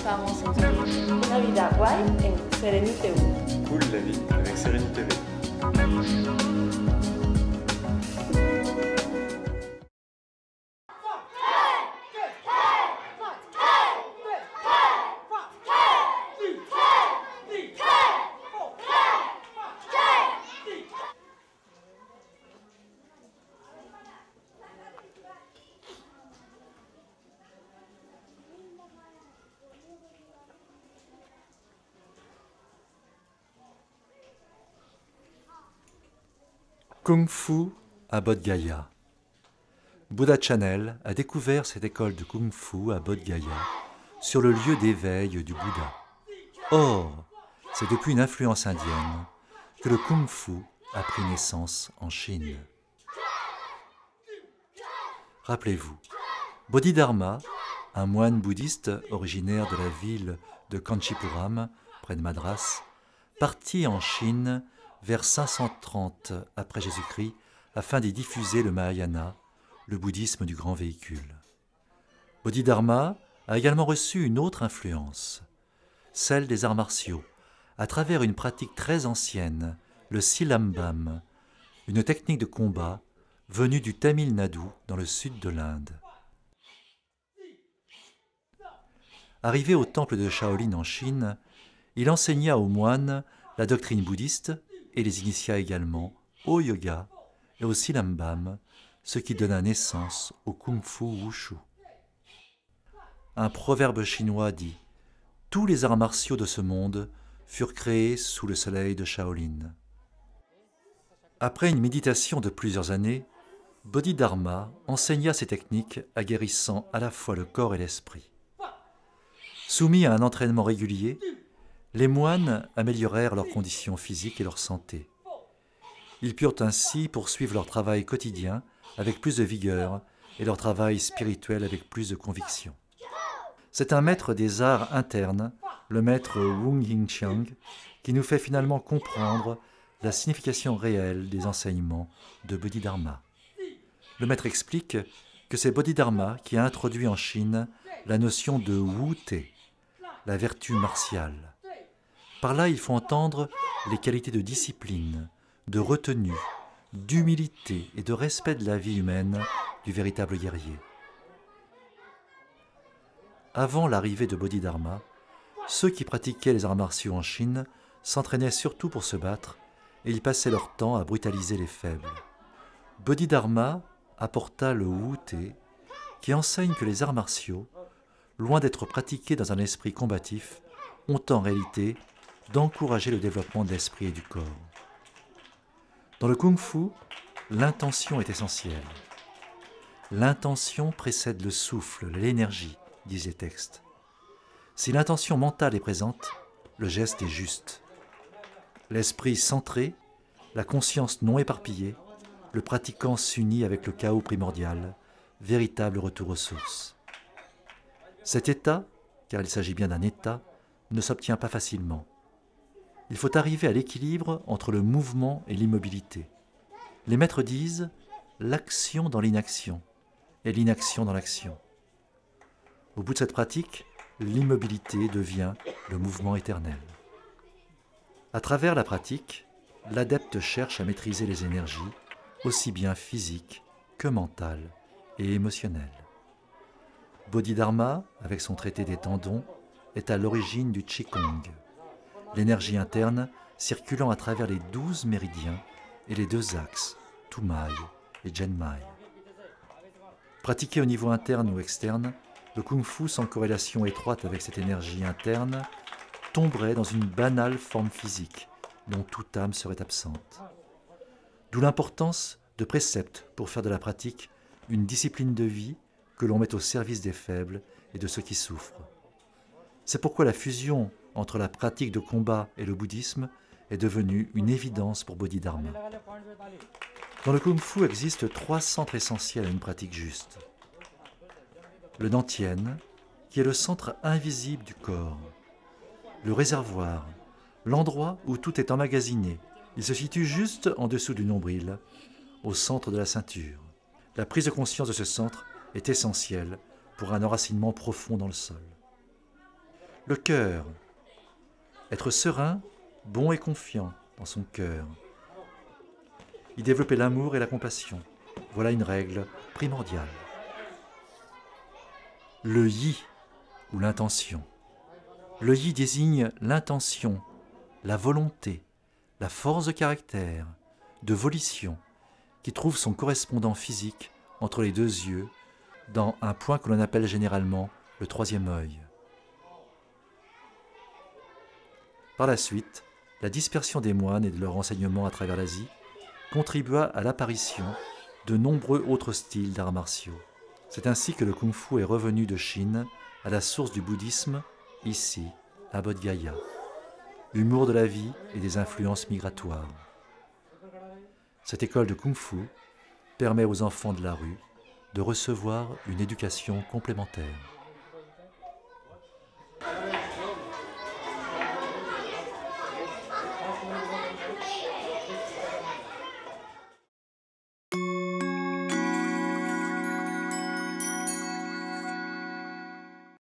pasamos una vida guay en Serenité. Cool la vie avec Serenité. Kung Fu à Bodh Gaya. Buddha Chanel a découvert cette école de Kung Fu à Bodh Gaya, sur le lieu d'éveil du Bouddha. Or, c'est depuis une influence indienne que le Kung Fu a pris naissance en Chine. Rappelez-vous, Bodhidharma, un moine bouddhiste originaire de la ville de Kanchipuram, près de Madras, partit en Chine vers 530 après Jésus-Christ afin d'y diffuser le Mahayana, le bouddhisme du grand véhicule. Bodhidharma a également reçu une autre influence, celle des arts martiaux, à travers une pratique très ancienne, le Silambam, une technique de combat venue du Tamil Nadu dans le sud de l'Inde. Arrivé au temple de Shaolin en Chine, il enseigna aux moines la doctrine bouddhiste et les initia également au yoga et au silambam, ce qui donna naissance au kung-fu wushu. Un proverbe chinois dit « Tous les arts martiaux de ce monde furent créés sous le soleil de Shaolin ». Après une méditation de plusieurs années, Bodhidharma enseigna ces techniques aguerrissant à la fois le corps et l'esprit. Soumis à un entraînement régulier, les moines améliorèrent leurs conditions physiques et leur santé. Ils purent ainsi poursuivre leur travail quotidien avec plus de vigueur et leur travail spirituel avec plus de conviction. C'est un maître des arts internes, le maître Wung Ying-chiang, qui nous fait finalement comprendre la signification réelle des enseignements de Bodhidharma. Le maître explique que c'est Bodhidharma qui a introduit en Chine la notion de Wu-Te, la vertu martiale. Par là, il faut entendre les qualités de discipline, de retenue, d'humilité et de respect de la vie humaine du véritable guerrier. Avant l'arrivée de Bodhidharma, ceux qui pratiquaient les arts martiaux en Chine s'entraînaient surtout pour se battre et ils passaient leur temps à brutaliser les faibles. Bodhidharma apporta le Wu-Te qui enseigne que les arts martiaux, loin d'être pratiqués dans un esprit combatif, ont en réalité d'encourager le développement de l'esprit et du corps. Dans le kung-fu, l'intention est essentielle. L'intention précède le souffle, l'énergie, disent les textes. Si l'intention mentale est présente, le geste est juste. L'esprit centré, la conscience non éparpillée, le pratiquant s'unit avec le chaos primordial, véritable retour aux sources. Cet état, car il s'agit bien d'un état, ne s'obtient pas facilement. Il faut arriver à l'équilibre entre le mouvement et l'immobilité. Les maîtres disent l'action dans l'inaction et l'inaction dans l'action. Au bout de cette pratique, l'immobilité devient le mouvement éternel. À travers la pratique, l'adepte cherche à maîtriser les énergies, aussi bien physiques que mentales et émotionnelles. Bodhidharma, avec son traité des tendons, est à l'origine du Qigong, l'énergie interne circulant à travers les 12 méridiens et les 2 axes, Tumai et Genmai. Pratiqué au niveau interne ou externe, le kung-fu sans corrélation étroite avec cette énergie interne tomberait dans une banale forme physique dont toute âme serait absente. D'où l'importance de préceptes pour faire de la pratique une discipline de vie que l'on met au service des faibles et de ceux qui souffrent. C'est pourquoi la fusion entre la pratique de combat et le bouddhisme est devenue une évidence pour Bodhidharma. Dans le kung-fu existent 3 centres essentiels à une pratique juste. Le Dantian, qui est le centre invisible du corps. Le réservoir, l'endroit où tout est emmagasiné. Il se situe juste en dessous du nombril, au centre de la ceinture. La prise de conscience de ce centre est essentielle pour un enracinement profond dans le sol. Le cœur. Être serein, bon et confiant dans son cœur. Y développer l'amour et la compassion. Voilà une règle primordiale. Le yi, ou l'intention. Le yi désigne l'intention, la volonté, la force de caractère, de volition, qui trouve son correspondant physique entre les deux yeux, dans un point que l'on appelle généralement le troisième œil. Par la suite, la dispersion des moines et de leur enseignement à travers l'Asie contribua à l'apparition de nombreux autres styles d'arts martiaux. C'est ainsi que le kung-fu est revenu de Chine à la source du bouddhisme, ici, à Bodh Gaya. Humour de la vie et des influences migratoires. Cette école de kung-fu permet aux enfants de la rue de recevoir une éducation complémentaire.